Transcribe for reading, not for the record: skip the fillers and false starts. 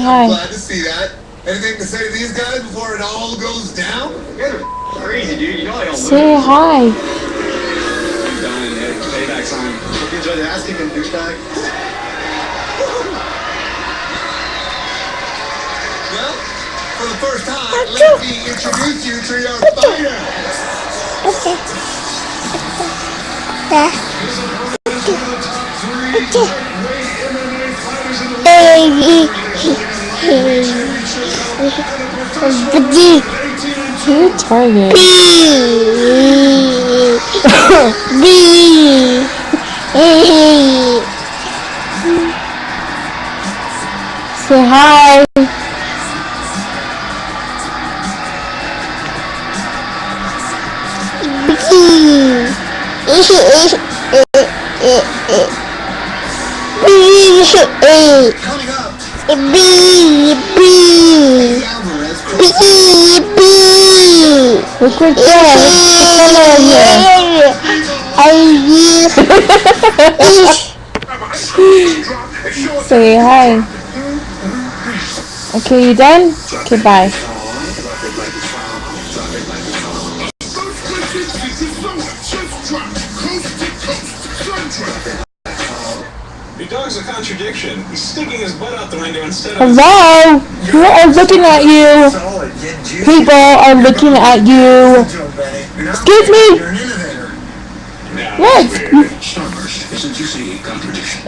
hi. Glad to see that. Anything to say to these guys before it all goes down? You're crazy, dude. You know I don't Say hi. I'm done. Payback's on. Hope you enjoy the ass kicking, douchebag. Well, for the first time, let me introduce you to your fighter. You're target. Say hi. Coming up, Look right there. Say hi. Okay, you done? Okay, bye. Your dog's a contradiction. He's sticking his butt out the window instead of... Hello? People are looking at you. People are looking at you. Excuse me. What? Starburst isn't you see contradiction.